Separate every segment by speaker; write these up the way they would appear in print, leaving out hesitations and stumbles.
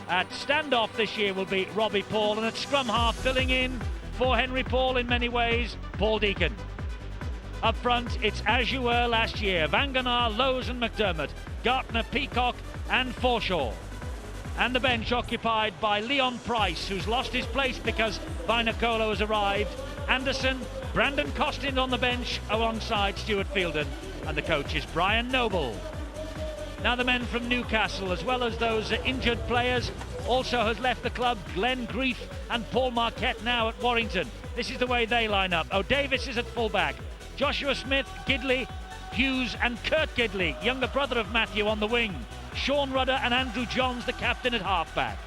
Speaker 1: At standoff this year will be Robbie Paul, and at scrum half, filling in for Henry Paul in many ways, Paul Deacon. Up front, it's as you were last year: Vanganar, Lowes and McDermott, Gartner, Peacock and Forshaw. And the bench occupied by Leon Price, who's lost his place because Vainikolo has arrived, Anderson, Brandon Costin on the bench alongside Stuart Fielden, and the coach is Brian Noble. Now the men from Newcastle, as well as those injured players, also has left the club: Glenn Grief and Paul Marquette now at Warrington. This is the way they line up. O'Davis is at fullback, Joshua Smith, Gidley, Hughes and Kurt Gidley, younger brother of Matthew, on the wing. Sean Rudder and Andrew Johns, the captain, at halfback.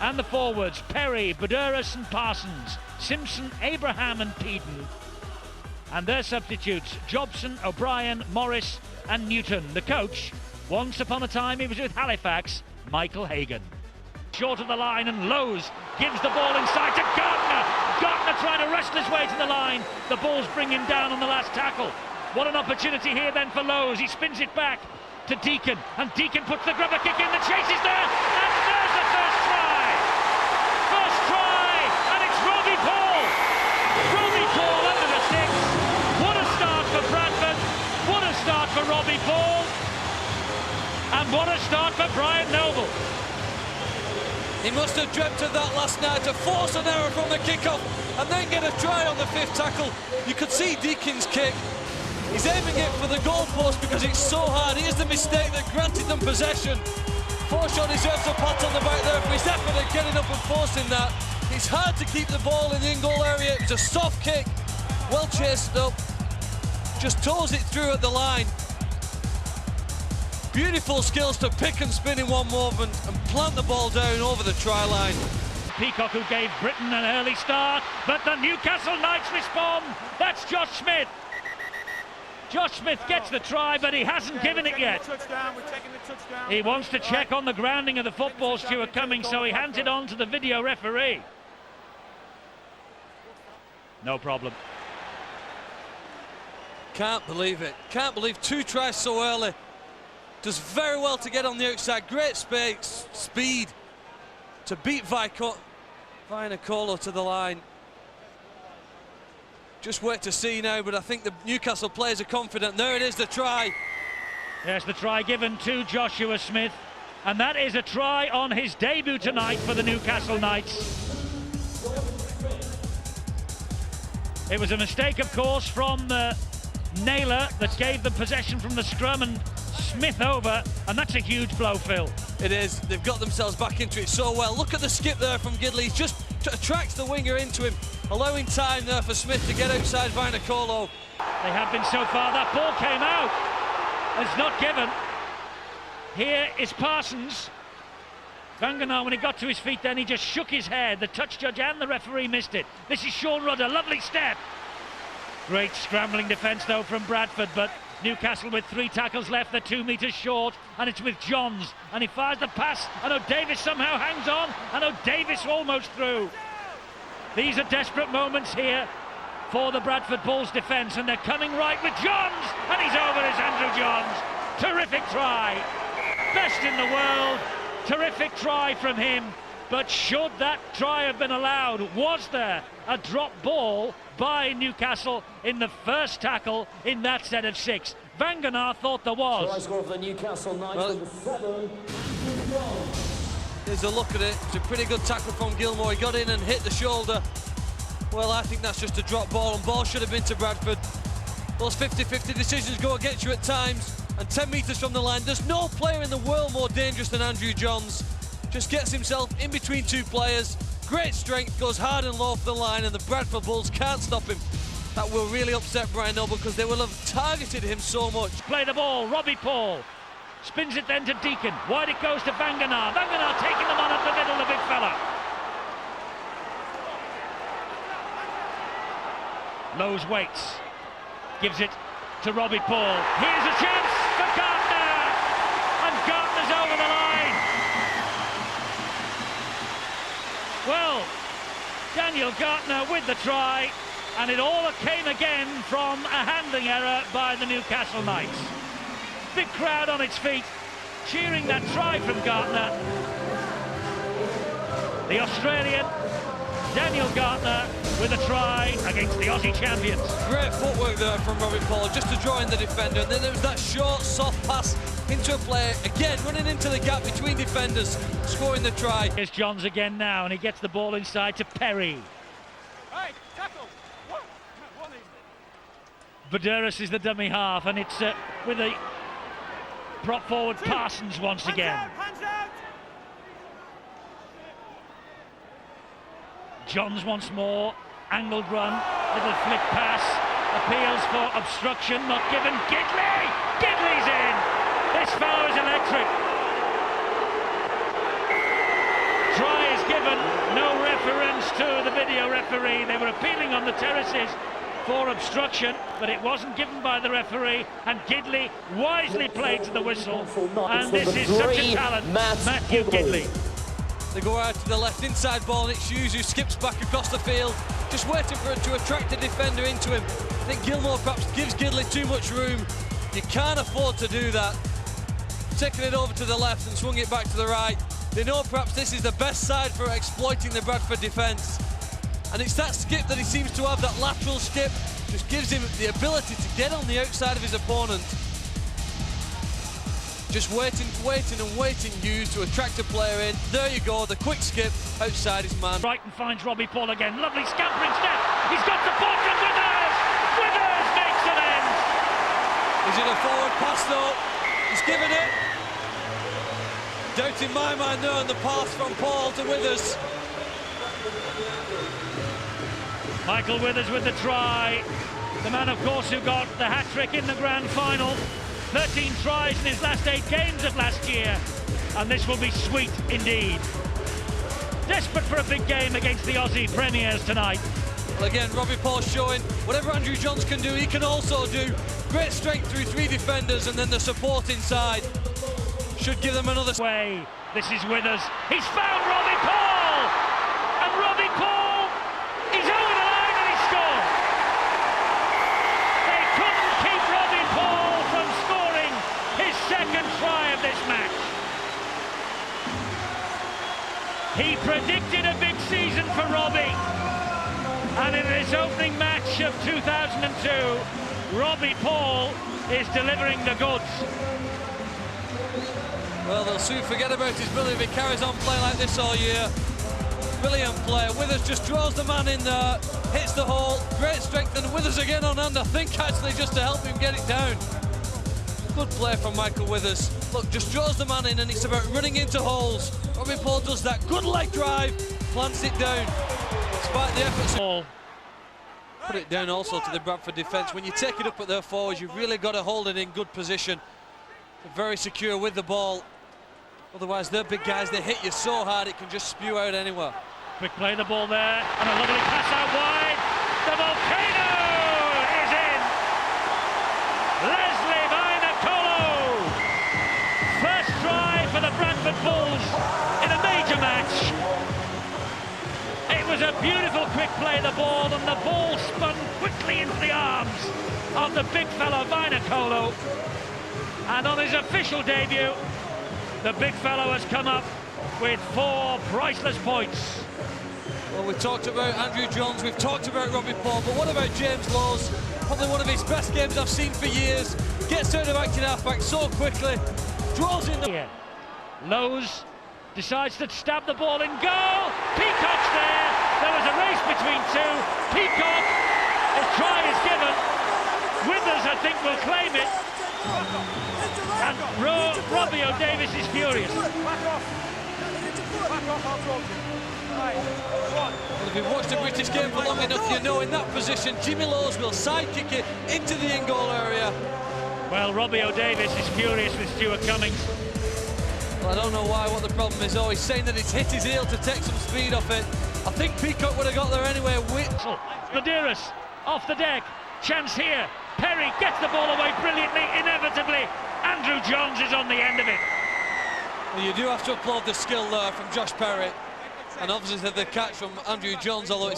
Speaker 1: And the forwards: Perry, Buduris and Parsons, Simpson, Abraham and Peden. And their substitutes: Jobson, O'Brien, Morris and Newton. The coach, once upon a time he was with Halifax, Michael Hagan. Short of the line, and Lowes gives the ball inside to Gartner. Gartner trying to wrestle his way to the line. The Bulls bring him down on the last tackle. What an opportunity here then for Lowes. He spins it back to Deacon, and Deacon puts the grubber kick in. The chase is there, and there's the first try. First try, and it's Robbie Paul. Robbie Paul under the six. What a start for Bradford. What a start for Robbie Paul. And what a start for Brian Noble.
Speaker 2: He must have dreamt of that last night, to force an error from the kickoff and then get a try on the fifth tackle. You could see Deacon's kick. He's aiming it for the goalpost because it's so hard. Here's the mistake that granted them possession. Forshaw deserves a pat on the back there for his effort at getting up and forcing that. It's hard to keep the ball in the in-goal area. It was a soft kick, well chased up, just toes it through at the line. Beautiful skills to pick and spin in one movement and plant the ball down over the try line.
Speaker 1: Peacock, who gave Britain an early start, but the Newcastle Knights respond. That's Josh Smith. Josh Smith gets the try, but he hasn't given it yet. He wants to check on the grounding of the football, Stuart Cummings, so he hands it on to the video referee. No problem.
Speaker 2: Can't believe it. Can't believe two tries so early. Does very well to get on the outside. Great space, speed to beat Vainikolo to the line. Just wait to see now, but I think the Newcastle players are confident. There it is, the try.
Speaker 1: Yes, the try given to Joshua Smith, and that is a try on his debut tonight for the Newcastle Knights. It was a mistake, of course, from Naylor that gave them possession from the scrum and Smith over, and that's a huge blow, Phil.
Speaker 2: It is. They've got themselves back into it so well. Look at the skip there from Gidley. He just attracts the winger into him, allowing time there for Smith to get outside Vainikolo.
Speaker 1: They have been so far. That ball came out. It's not given. Here is Parsons. Vanganar, when he got to his feet then, he just shook his head. The touch judge and the referee missed it. This is Sean Rudder. Lovely step. Great scrambling defence, though, from Bradford, but Newcastle with 3 tackles left. They're 2 metres short, and it's with Johns, and he fires the pass, and O'Davis somehow hangs on, and O'Davis almost through. These are desperate moments here for the Bradford Bulls defence, and they're coming right with Johns, and he's over as Andrew Johns. Terrific try, best in the world. Terrific try from him, but should that try have been allowed? Was there a drop ball by Newcastle in the first tackle in that set of 6? Vanganar thought there was.
Speaker 3: Try score for the Newcastle Knights with 7.
Speaker 2: Here's a look at it. It's a pretty good tackle from Gilmore. He got in and hit the shoulder. Well, I think that's just a drop ball, and ball should have been to Bradford. Those 50-50 decisions go against you at times, and 10 metres from the line, there's no player in the world more dangerous than Andrew Johns. Just gets himself in between 2 players. Great strength, goes hard and low for the line, and the Bradford Bulls can't stop him. That will really upset Brian Noble, because they will have targeted him so much.
Speaker 1: Play the ball, Robbie Paul spins it then to Deacon. Wide it goes to Vanganar. Vanganar taking them on up the middle, the big fella. Lowes waits, gives it to Robbie Paul. Here's a chance for Gartner, and Gartner's over the line. Well, Daniel Gartner with the try, and it all came again from a handling error by the Newcastle Knights. Big crowd on its feet, cheering that try from Gartner. The Australian Daniel Gartner with a try against the Aussie champions.
Speaker 2: Great footwork there from Robbie Paul, just to draw in the defender, and then there was that short, soft pass into a player, again running into the gap between defenders, scoring the try.
Speaker 1: Here's Johns again now, and he gets the ball inside to Perry.
Speaker 4: Hey, tackle.
Speaker 1: Viduris is the dummy half, and it's with a prop forward Parsons once again.
Speaker 4: Hands out.
Speaker 1: Johns once more, angled run, little flick pass, appeals for obstruction, not given. Gidley's in. This fellow is electric. Try is given, no reference to the video referee. They were appealing on the terraces for obstruction, but it wasn't given by the referee, and Gidley wisely played to the whistle, and this is such a talent, Matthew Gidley.
Speaker 2: They go out to the left, inside ball, and it's Hughes who skips back across the field, just waiting for it to attract the defender into him. I think Gilmore perhaps gives Gidley too much room. You can't afford to do that. Taking it over to the left and swung it back to the right. They know perhaps this is the best side for exploiting the Bradford defence. And it's that skip that he seems to have, that lateral skip, just gives him the ability to get on the outside of his opponent. Just waiting, Hughes, to attract a player in. There you go, the quick skip outside his man.
Speaker 1: Brighton finds Robbie Paul again, lovely scampering step. He's got support from Withers! Withers makes an end!
Speaker 2: Is it a forward pass though? He's given it. Doubt in my mind there on the pass from Paul to Withers.
Speaker 1: Michael Withers with the try. The man, of course, who got the hat-trick in the grand final. 13 tries in his last 8 games of last year. And this will be sweet indeed. Desperate for a big game against the Aussie Premiers tonight.
Speaker 2: Well, again, Robbie Paul showing whatever Andrew Johns can do, he can also do. Great strength through 3 defenders, and then the support inside should give them another
Speaker 1: way. This is Withers. He's found Robbie Paul! And Robbie Paul is over the line and he scored! They couldn't keep Robbie Paul from scoring his second try of this match. He predicted a big season for Robbie. And in his opening match of 2002, Robbie Paul is delivering the goods.
Speaker 2: Well, they'll soon forget about his ability if he carries on playing like this all year. Brilliant player. Withers just draws the man in there, hits the hole. Great strength, and Withers again on hand, I think, actually, just to help him get it down. Good play from Michael Withers. Look, just draws the man in, and it's about running into holes. Robbie Paul does that. Good leg drive, plants it down. Despite the efforts. Put it down also to the Bradford defence. When you take it up at their forwards, you've really got to hold it in good position. They're very secure with the ball. Otherwise, they're big guys, they hit you so hard it can just spew out anywhere.
Speaker 1: Quick play the ball there, and a lovely pass out wide. The volcano is in. Leslie Vinacolo. First try for the Bradford Bulls in a major match. It was a beautiful quick play, the ball, and the ball spun quickly into the arms of the big fellow Vinacolo. And on his official debut, the big fellow has come up with 4 priceless points.
Speaker 2: Well, we've talked about Andrew Johns, we've talked about Robbie Paul, but what about James Lowes? Probably one of his best games I've seen for years. Gets out of acting halfback so quickly, draws in the...
Speaker 1: Here. Lowes decides to stab the ball in goal. Peacock's there. There was a race between 2. Peacock, his try is given. Withers, I think, will claim it. And Robbie O'Davis is furious.
Speaker 2: Well, if you've watched a British game for long enough, you know in that position Jimmy Lowes will sidekick it into the in-goal area.
Speaker 1: Well, Robbie O'Davis is furious with Stuart Cummings.
Speaker 2: Well, I don't know why, what the problem is. Oh, he's saying that it's hit his heel to take some speed off it. I think Peacock would have got there anyway.
Speaker 1: Viduris off the deck. Chance here. Perry gets the ball away brilliantly, inevitably. Andrew Johns is on the end of it.
Speaker 2: Well, you do have to applaud the skill there from Josh Perry. And obviously the catch from Andrew Johns, although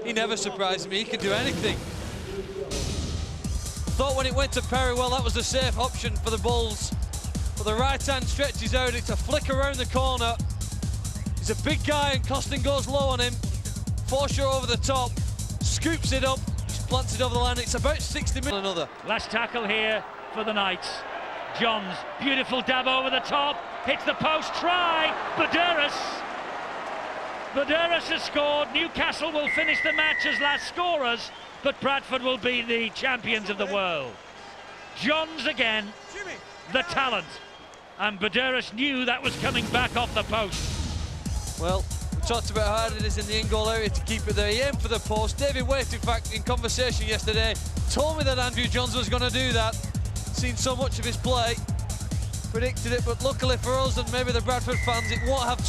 Speaker 2: he never surprises me, he can do anything. Thought when it went to Perry, well, that was the safe option for the Bulls. But the right hand stretches out, it's a flick around the corner. He's a big guy and Costin goes low on him. Forshaw over the top, scoops it up, just plants it over the line. It's about 60 minutes. Another.
Speaker 1: Last tackle here for the Knights. Johns, beautiful dab over the top, hits the post, try, Badouris has scored. Newcastle will finish the match as last scorers, but Bradford will be the champions of the world. Johns again, the talent, and Badouris knew that was coming back off the post.
Speaker 2: Well, we talked about how hard it is in the in-goal area to keep it there. He aimed for the post. David Waite, in fact, in conversation yesterday, told me that Andrew Johns was going to do that. Seen so much of his play, predicted it, but luckily for us and maybe the Bradford fans, it won't have